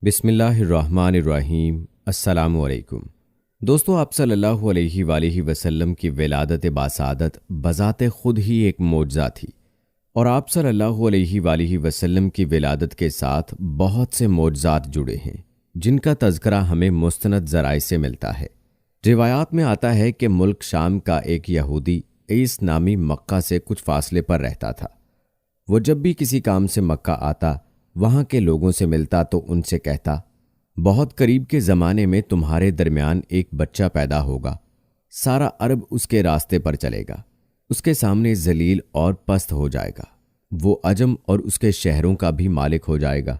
بسم اللہ الرحمن الرحیم۔ السلام علیکم دوستو، آپ صلی اللہ علیہ وآلہ وسلم کی ولادت باسعادت بذات خود ہی ایک معجزہ تھی، اور آپ صلی اللہ علیہ وآلہ وسلم کی ولادت کے ساتھ بہت سے معجزات جڑے ہیں جن کا تذکرہ ہمیں مستند ذرائع سے ملتا ہے۔ روایات میں آتا ہے کہ ملک شام کا ایک یہودی عیس نامی مکہ سے کچھ فاصلے پر رہتا تھا۔ وہ جب بھی کسی کام سے مکہ آتا، وہاں کے لوگوں سے ملتا تو ان سے کہتا، بہت قریب کے زمانے میں تمہارے درمیان ایک بچہ پیدا ہوگا، سارا عرب اس کے راستے پر چلے گا، اس کے سامنے ذلیل اور پست ہو جائے گا، وہ عجم اور اس کے شہروں کا بھی مالک ہو جائے گا۔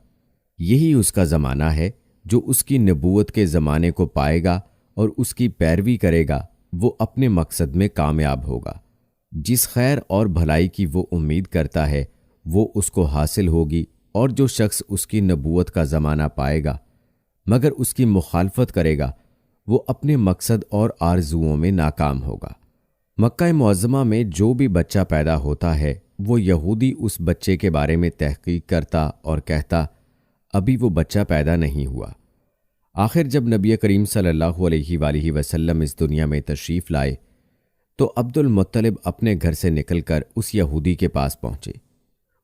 یہی اس کا زمانہ ہے، جو اس کی نبوت کے زمانے کو پائے گا اور اس کی پیروی کرے گا، وہ اپنے مقصد میں کامیاب ہوگا۔ جس خیر اور بھلائی کی وہ امید کرتا ہے وہ اس کو حاصل ہوگی، اور جو شخص اس کی نبوت کا زمانہ پائے گا مگر اس کی مخالفت کرے گا، وہ اپنے مقصد اور آرزوؤں میں ناکام ہوگا۔ مکہ معظمہ میں جو بھی بچہ پیدا ہوتا ہے، وہ یہودی اس بچے کے بارے میں تحقیق کرتا اور کہتا، ابھی وہ بچہ پیدا نہیں ہوا۔ آخر جب نبی کریم صلی اللہ علیہ وآلہ وسلم اس دنیا میں تشریف لائے تو عبد المطلب اپنے گھر سے نکل کر اس یہودی کے پاس پہنچے۔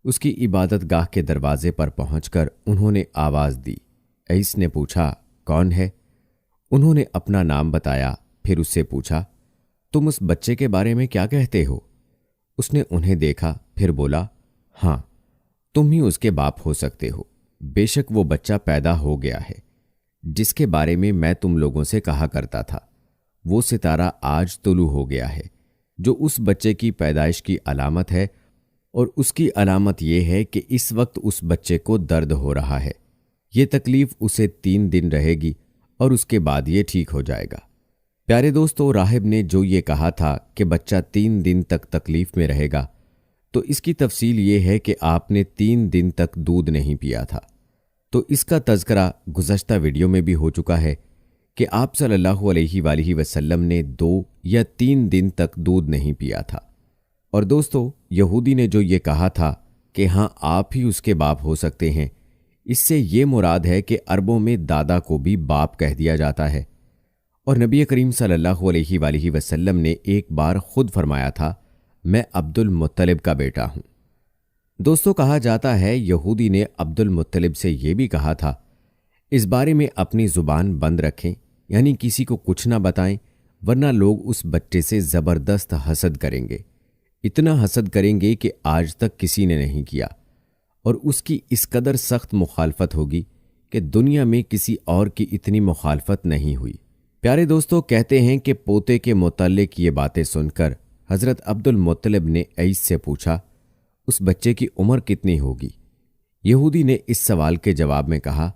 اس کی عبادت گاہ کے دروازے پر پہنچ کر انہوں نے آواز دی۔ عیس نے پوچھا، کون ہے؟ انہوں نے اپنا نام بتایا، پھر اس سے پوچھا، تم اس بچے کے بارے میں کیا کہتے ہو؟ اس نے انہیں دیکھا، پھر بولا، ہاں، تم ہی اس کے باپ ہو سکتے ہو۔ بے شک وہ بچہ پیدا ہو گیا ہے جس کے بارے میں تم لوگوں سے کہا کرتا تھا۔ وہ ستارہ آج طلوع ہو گیا ہے جو اس بچے کی پیدائش کی علامت ہے، اور اس کی علامت یہ ہے کہ اس وقت اس بچے کو درد ہو رہا ہے۔ یہ تکلیف اسے 3 دن رہے گی اور اس کے بعد یہ ٹھیک ہو جائے گا۔ پیارے دوستو، راہب نے جو یہ کہا تھا کہ بچہ 3 دن تک تکلیف میں رہے گا، تو اس کی تفصیل یہ ہے کہ آپ نے 3 دن تک دودھ نہیں پیا تھا۔ تو اس کا تذکرہ گزشتہ ویڈیو میں بھی ہو چکا ہے کہ آپ صلی اللہ علیہ وآلہ وسلم نے 2 یا 3 دن تک دودھ نہیں پیا تھا۔ اور دوستو، یہودی نے جو یہ کہا تھا کہ ہاں آپ ہی اس کے باپ ہو سکتے ہیں، اس سے یہ مراد ہے کہ عربوں میں دادا کو بھی باپ کہہ دیا جاتا ہے، اور نبی کریم صلی اللہ علیہ وآلہ وسلم نے ایک بار خود فرمایا تھا، میں عبد المطلب کا بیٹا ہوں۔ دوستو، کہا جاتا ہے یہودی نے عبد المطلب سے یہ بھی کہا تھا، اس بارے میں اپنی زبان بند رکھیں، یعنی کسی کو کچھ نہ بتائیں، ورنہ لوگ اس بچے سے زبردست حسد کریں گے، اتنا حسد کریں گے کہ آج تک کسی نے نہیں کیا، اور اس کی اس قدر سخت مخالفت ہوگی کہ دنیا میں کسی اور کی اتنی مخالفت نہیں ہوئی۔ پیارے دوستو، کہتے ہیں کہ پوتے کے متعلق یہ باتیں سن کر حضرت عبد المطلب نے عیس سے پوچھا، اس بچے کی عمر کتنی ہوگی؟ یہودی نے اس سوال کے جواب میں کہا،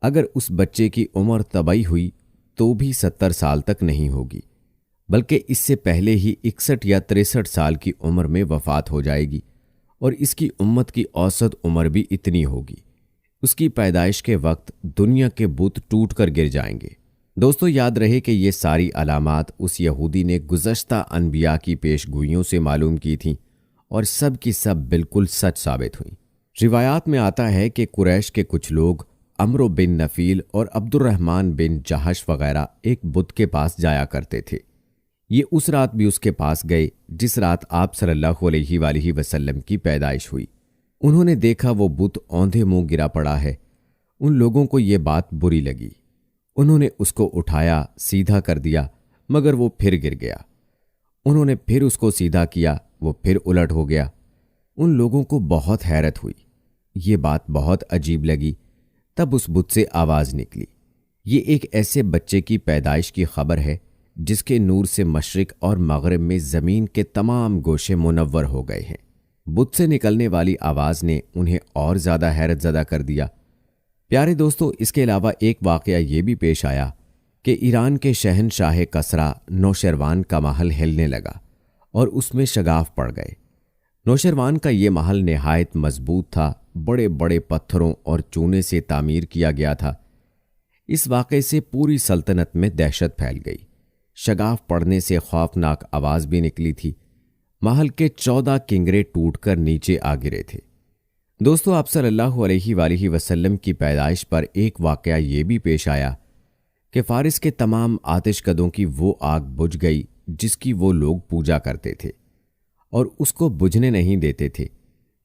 اگر اس بچے کی عمر طبی ہوئی تو بھی 70 سال تک نہیں ہوگی، بلکہ اس سے پہلے ہی 61 یا 63 سال کی عمر میں وفات ہو جائے گی، اور اس کی امت کی اوسط عمر بھی اتنی ہوگی۔ اس کی پیدائش کے وقت دنیا کے بت ٹوٹ کر گر جائیں گے۔ دوستو، یاد رہے کہ یہ ساری علامات اس یہودی نے گزشتہ انبیاء کی پیش گوئیوں سے معلوم کی تھیں، اور سب کی سب بالکل سچ ثابت ہوئیں۔ روایات میں آتا ہے کہ قریش کے کچھ لوگ عمرو بن نفیل اور عبد الرحمن بن جہش وغیرہ ایک بت کے پاس جایا کرتے تھے۔ یہ اس رات بھی اس کے پاس گئے جس رات آپ صلی اللہ علیہ وآلہ وسلم کی پیدائش ہوئی۔ انہوں نے دیکھا وہ بت اوندھے منہ گرا پڑا ہے۔ ان لوگوں کو یہ بات بری لگی۔ انہوں نے اس کو اٹھایا، سیدھا کر دیا، مگر وہ پھر گر گیا۔ انہوں نے پھر اس کو سیدھا کیا، وہ پھر الٹ ہو گیا۔ ان لوگوں کو بہت حیرت ہوئی، یہ بات بہت عجیب لگی۔ تب اس بت سے آواز نکلی، یہ ایک ایسے بچے کی پیدائش کی خبر ہے جس کے نور سے مشرق اور مغرب میں زمین کے تمام گوشے منور ہو گئے ہیں۔ بت سے نکلنے والی آواز نے انہیں اور زیادہ حیرت زدہ کر دیا۔ پیارے دوستو، اس کے علاوہ ایک واقعہ یہ بھی پیش آیا کہ ایران کے شہنشاہ کسریٰ نوشیروان کا محل ہلنے لگا اور اس میں شگاف پڑ گئے۔ نوشیروان کا یہ محل نہایت مضبوط تھا، بڑے بڑے پتھروں اور چونے سے تعمیر کیا گیا تھا۔ اس واقعے سے پوری سلطنت میں دہشت پھیل گئی۔ شگاف پڑنے سے خوفناک آواز بھی نکلی تھی۔ محل کے 14 کنگرے ٹوٹ کر نیچے آ گرے تھے۔ دوستو آپ صلی اللہ علیہ وآلہ وسلم کی پیدائش پر ایک واقعہ یہ بھی پیش آیا کہ فارس کے تمام آتش کدوں کی وہ آگ بجھ گئی جس کی وہ لوگ پوجا کرتے تھے اور اس کو بجھنے نہیں دیتے تھے،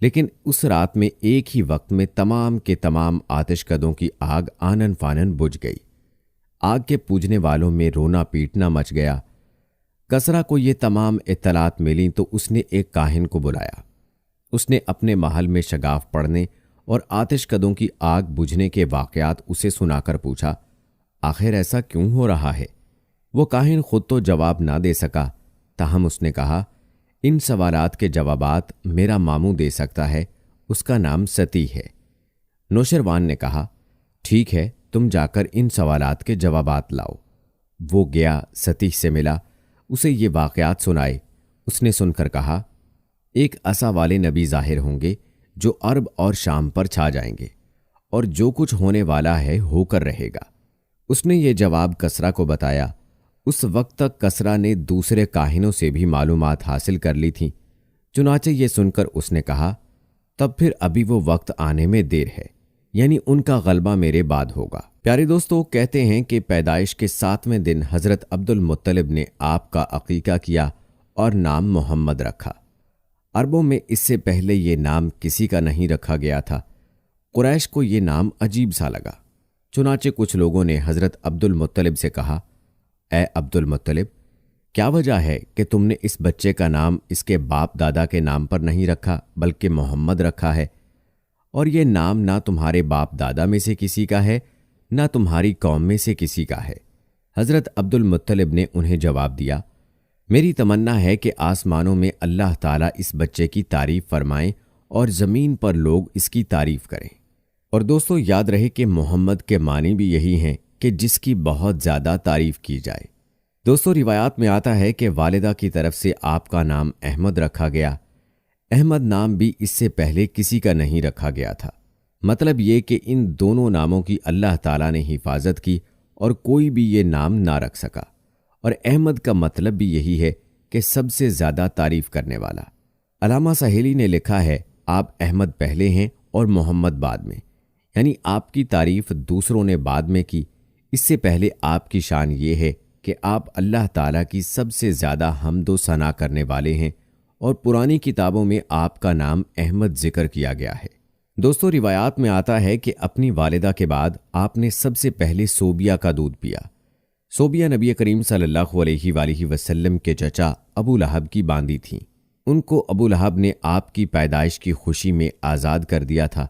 لیکن اس رات میں ایک ہی وقت میں تمام کے تمام آتش کدوں کی آگ آنن فانن بجھ گئی۔ آگ کے پوجنے والوں میں رونا پیٹنا مچ گیا۔ کسرا کو یہ تمام اطلاعات ملیں تو اس نے ایک کاہن کو بلایا۔ اس نے اپنے محل میں شگاف پڑھنے اور آتش کدوں کی آگ بجھنے کے واقعات اسے سنا کر پوچھا، آخر ایسا کیوں ہو رہا ہے؟ وہ کاہن خود تو جواب نہ دے سکا، تاہم اس نے کہا، ان سوالات کے جوابات میرا ماموں دے سکتا ہے، اس کا نام ستی ہے۔ نوشروان نے کہا، ٹھیک ہے، تم جا کر ان سوالات کے جوابات لاؤ۔ وہ گیا، ستی سے ملا، اسے یہ واقعات سنائے۔ اس نے سن کر کہا، ایک عصا والے نبی ظاہر ہوں گے جو عرب اور شام پر چھا جائیں گے، اور جو کچھ ہونے والا ہے ہو کر رہے گا۔ اس نے یہ جواب کسرا کو بتایا۔ اس وقت تک کسرا نے دوسرے کاہنوں سے بھی معلومات حاصل کر لی تھیں، چنانچہ یہ سن کر اس نے کہا، تب پھر ابھی وہ وقت آنے میں دیر ہے، یعنی ان کا غلبہ میرے بعد ہوگا۔ پیارے دوستو، کہتے ہیں کہ پیدائش کے 7ویں دن حضرت عبد المطلب نے آپ کا عقیقہ کیا اور نام محمد رکھا۔ عربوں میں اس سے پہلے یہ نام کسی کا نہیں رکھا گیا تھا۔ قریش کو یہ نام عجیب سا لگا، چنانچہ کچھ لوگوں نے حضرت عبد المطلب سے کہا، اے عبد المطلب، کیا وجہ ہے کہ تم نے اس بچے کا نام اس کے باپ دادا کے نام پر نہیں رکھا بلکہ محمد رکھا ہے؟ اور یہ نام نہ تمہارے باپ دادا میں سے کسی کا ہے نہ تمہاری قوم میں سے کسی کا ہے۔ حضرت عبد المطلب نے انہیں جواب دیا، میری تمنا ہے کہ آسمانوں میں اللہ تعالیٰ اس بچے کی تعریف فرمائیں اور زمین پر لوگ اس کی تعریف کریں۔ اور دوستو یاد رہے کہ محمد کے معنی بھی یہی ہیں کہ جس کی بہت زیادہ تعریف کی جائے۔ دوستو روایات میں آتا ہے کہ والدہ کی طرف سے آپ کا نام احمد رکھا گیا۔ احمد نام بھی اس سے پہلے کسی کا نہیں رکھا گیا تھا۔ مطلب یہ کہ ان دونوں ناموں کی اللہ تعالیٰ نے حفاظت کی اور کوئی بھی یہ نام نہ رکھ سکا۔ اور احمد کا مطلب بھی یہی ہے کہ سب سے زیادہ تعریف کرنے والا۔ علامہ سہیلی نے لکھا ہے، آپ احمد پہلے ہیں اور محمد بعد میں، یعنی آپ کی تعریف دوسروں نے بعد میں کی۔ اس سے پہلے آپ کی شان یہ ہے کہ آپ اللہ تعالیٰ کی سب سے زیادہ حمد و ثنا کرنے والے ہیں، اور پرانی کتابوں میں آپ کا نام احمد ذکر کیا گیا ہے۔ دوستو روایات میں آتا ہے کہ اپنی والدہ کے بعد آپ نے سب سے پہلے صوبیہ کا دودھ پیا۔ صوبیہ نبی کریم صلی اللہ علیہ وآلہ وسلم کے چچا ابو لہب کی باندی تھیں۔ ان کو ابو لہب نے آپ کی پیدائش کی خوشی میں آزاد کر دیا تھا۔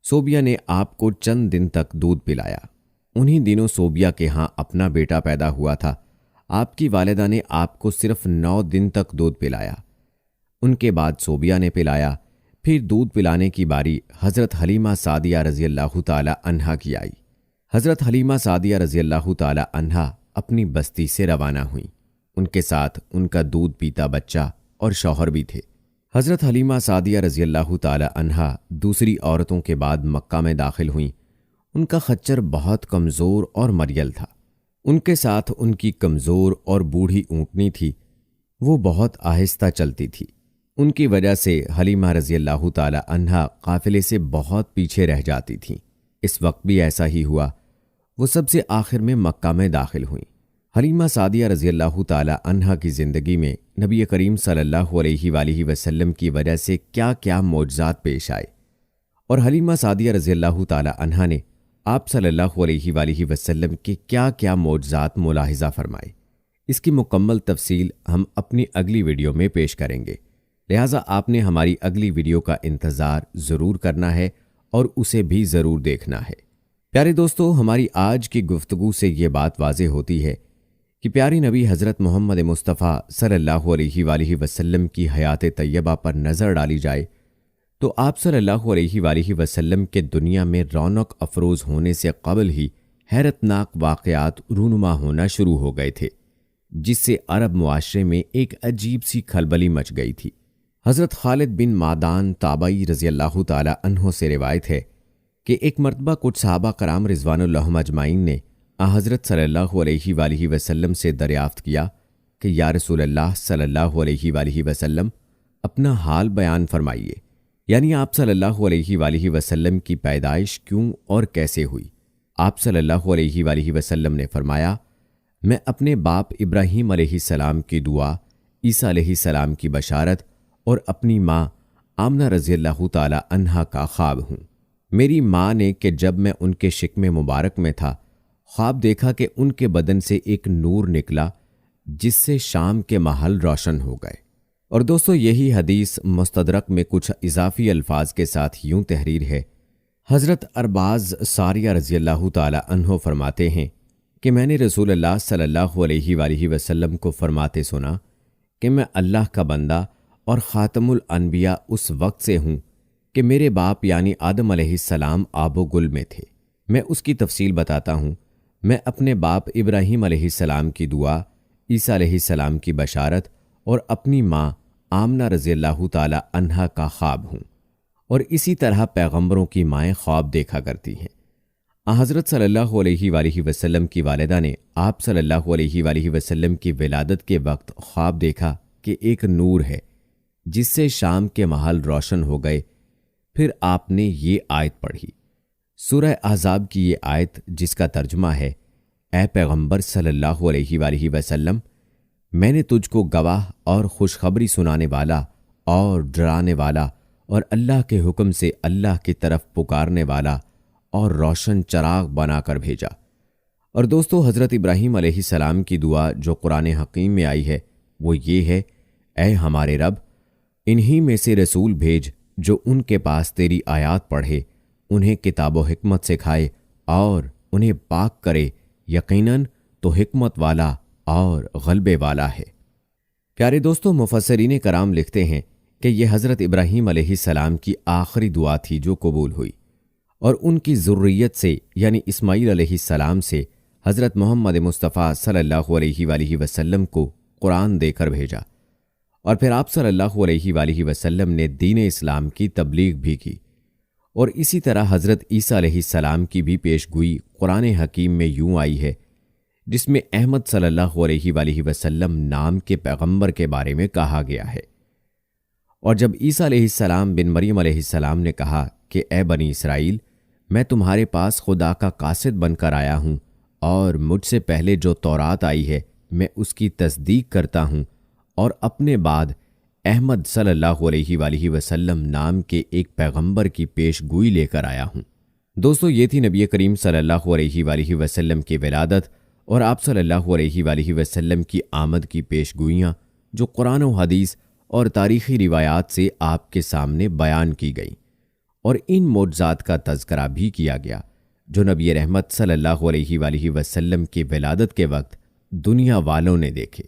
صوبیہ نے آپ کو چند دن تک دودھ پلایا۔ انہی دنوں صوبیہ کے ہاں اپنا بیٹا پیدا ہوا تھا۔ آپ کی والدہ نے آپ کو صرف 9 دن تک دودھ پلایا۔ ان کے بعد صوبیہ نے پلایا۔ پھر دودھ پلانے کی باری حضرت حلیمہ سعدیہ رضی اللہ تعالی عنہا کی آئی۔ حضرت حلیمہ سعدیہ رضی اللہ تعالی عنہا اپنی بستی سے روانہ ہوئیں۔ ان کے ساتھ ان کا دودھ پیتا بچہ اور شوہر بھی تھے۔ حضرت حلیمہ سعدیہ رضی اللہ تعالی عنہا دوسری عورتوں کے بعد مکہ میں داخل ہوئیں۔ ان کا خچر بہت کمزور اور مریل تھا۔ ان کے ساتھ ان کی کمزور اور بوڑھی اونٹنی تھی، وہ بہت آہستہ چلتی تھی۔ ان کی وجہ سے حلیمہ رضی اللہ تعالی عنہا قافلے سے بہت پیچھے رہ جاتی تھیں۔ اس وقت بھی ایسا ہی ہوا۔ وہ سب سے آخر میں مکہ میں داخل ہوئیں۔ حلیمہ سعدیہ رضی اللہ تعالی عنہا کی زندگی میں نبی کریم صلی اللہ علیہ وآلہ وسلم کی وجہ سے کیا کیا معجزات پیش آئے، اور حلیمہ سعدیہ رضی اللہ تعالی عنہا نے آپ صلی اللہ علیہ وآلہ وسلم کے کیا کیا معجزات ملاحظہ فرمائے، اس کی مکمل تفصیل ہم اپنی اگلی ویڈیو میں پیش کریں گے۔ لہٰذا آپ نے ہماری اگلی ویڈیو کا انتظار ضرور کرنا ہے اور اسے بھی ضرور دیکھنا ہے۔ پیارے دوستو، ہماری آج کی گفتگو سے یہ بات واضح ہوتی ہے کہ پیاری نبی حضرت محمد مصطفیٰ صلی اللہ علیہ وآلہ وسلم کی حیات طیبہ پر نظر ڈالی جائے تو آپ صلی اللہ علیہ وآلہ وسلم کے دنیا میں رونق افروز ہونے سے قبل ہی حیرت ناک واقعات رونما ہونا شروع ہو گئے تھے، جس سے عرب معاشرے میں ایک عجیب سی کھلبلی مچ گئی تھی۔ حضرت خالد بن معدان تابعی رضی اللہ تعالی عنہ سے روایت ہے کہ ایک مرتبہ کچھ صحابہ کرام رضوان اللہ اجمعین نے حضرت صلی اللہ علیہ وآلہ وسلم سے دریافت کیا کہ یا رسول اللہ صلی اللہ علیہ وآلہ وسلم، اپنا حال بیان فرمائیے، یعنی آپ صلی اللہ علیہ وآلہ وسلم کی پیدائش کیوں اور کیسے ہوئی؟ آپ صلی اللہ علیہ وآلہ وسلم نے فرمایا، میں اپنے باپ ابراہیم علیہ السلام کی دعا، عیسیٰ علیہ السلام کی بشارت اور اپنی ماں آمنہ رضی اللہ تعالی عنہا کا خواب ہوں۔ میری ماں نے کہ جب میں ان کے شکم مبارک میں تھا، خواب دیکھا کہ ان کے بدن سے ایک نور نکلا جس سے شام کے محل روشن ہو گئے۔ اور دوستو، یہی حدیث مستدرک میں کچھ اضافی الفاظ کے ساتھ یوں تحریر ہے۔ حضرت ارباز ساریہ رضی اللہ تعالی عنہ فرماتے ہیں کہ میں نے رسول اللہ صلی اللہ علیہ وآلہ وسلم کو فرماتے سنا کہ میں اللہ کا بندہ اور خاتم الانبیاء اس وقت سے ہوں کہ میرے باپ یعنی آدم علیہ السلام آب و گل میں تھے۔ میں اس کی تفصیل بتاتا ہوں۔ میں اپنے باپ ابراہیم علیہ السلام کی دعا، عیسیٰ علیہ السلام کی بشارت اور اپنی ماں آمنہ رضی اللہ تعالی عنہا کا خواب ہوں، اور اسی طرح پیغمبروں کی مائیں خواب دیکھا کرتی ہیں۔ حضرت صلی اللہ علیہ وآلہ وسلم کی والدہ نے آپ صلی اللہ علیہ وآلہ وسلم کی ولادت کے وقت خواب دیکھا کہ ایک نور ہے جس سے شام کے محل روشن ہو گئے۔ پھر آپ نے یہ آیت پڑھی، سورہ احزاب کی یہ آیت جس کا ترجمہ ہے، اے پیغمبر صلی اللہ علیہ وآلہ وسلم، میں نے تجھ کو گواہ اور خوشخبری سنانے والا اور ڈرانے والا اور اللہ کے حکم سے اللہ کی طرف پکارنے والا اور روشن چراغ بنا کر بھیجا۔ اور دوستو، حضرت ابراہیم علیہ السلام کی دعا جو قرآن حکیم میں آئی ہے وہ یہ ہے، اے ہمارے رب، انہی میں سے رسول بھیج جو ان کے پاس تیری آیات پڑھے، انہیں کتاب و حکمت سکھائے اور انہیں پاک کرے، یقیناً تو حکمت والا اور غلبے والا ہے۔ پیارے دوستو، مفسرین کرام لکھتے ہیں کہ یہ حضرت ابراہیم علیہ السلام کی آخری دعا تھی جو قبول ہوئی، اور ان کی ذریت سے یعنی اسماعیل علیہ السلام سے حضرت محمد مصطفیٰ صلی اللہ علیہ وآلہ وسلم کو قرآن دے کر بھیجا، اور پھر آپ صلی اللہ علیہ وآلہ وسلم نے دین اسلام کی تبلیغ بھی کی۔ اور اسی طرح حضرت عیسیٰ علیہ السلام کی بھی پیش گوئی قرآن حکیم میں یوں آئی ہے، جس میں احمد صلی اللہ علیہ وآلہ وسلم نام کے پیغمبر کے بارے میں کہا گیا ہے۔ اور جب عیسیٰ علیہ السلام بن مریم علیہ السلام نے کہا کہ اے بنی اسرائیل، میں تمہارے پاس خدا کا قاصد بن کر آیا ہوں، اور مجھ سے پہلے جو تورات آئی ہے میں اس کی تصدیق کرتا ہوں، اور اپنے بعد احمد صلی اللہ علیہ وآلہ وسلم نام کے ایک پیغمبر کی پیش گوئی لے کر آیا ہوں۔ دوستو، یہ تھی نبی کریم صلی اللہ علیہ وآلہ وسلم کی ولادت اور آپ صلی اللہ علیہ وآلہ وسلم کی آمد کی پیش گوئیاں جو قرآن و حدیث اور تاریخی روایات سے آپ کے سامنے بیان کی گئیں، اور ان معجزات کا تذکرہ بھی کیا گیا جو نبی رحمت صلی اللہ علیہ وآلہ وسلم کی ولادت کے وقت دنیا والوں نے دیکھے۔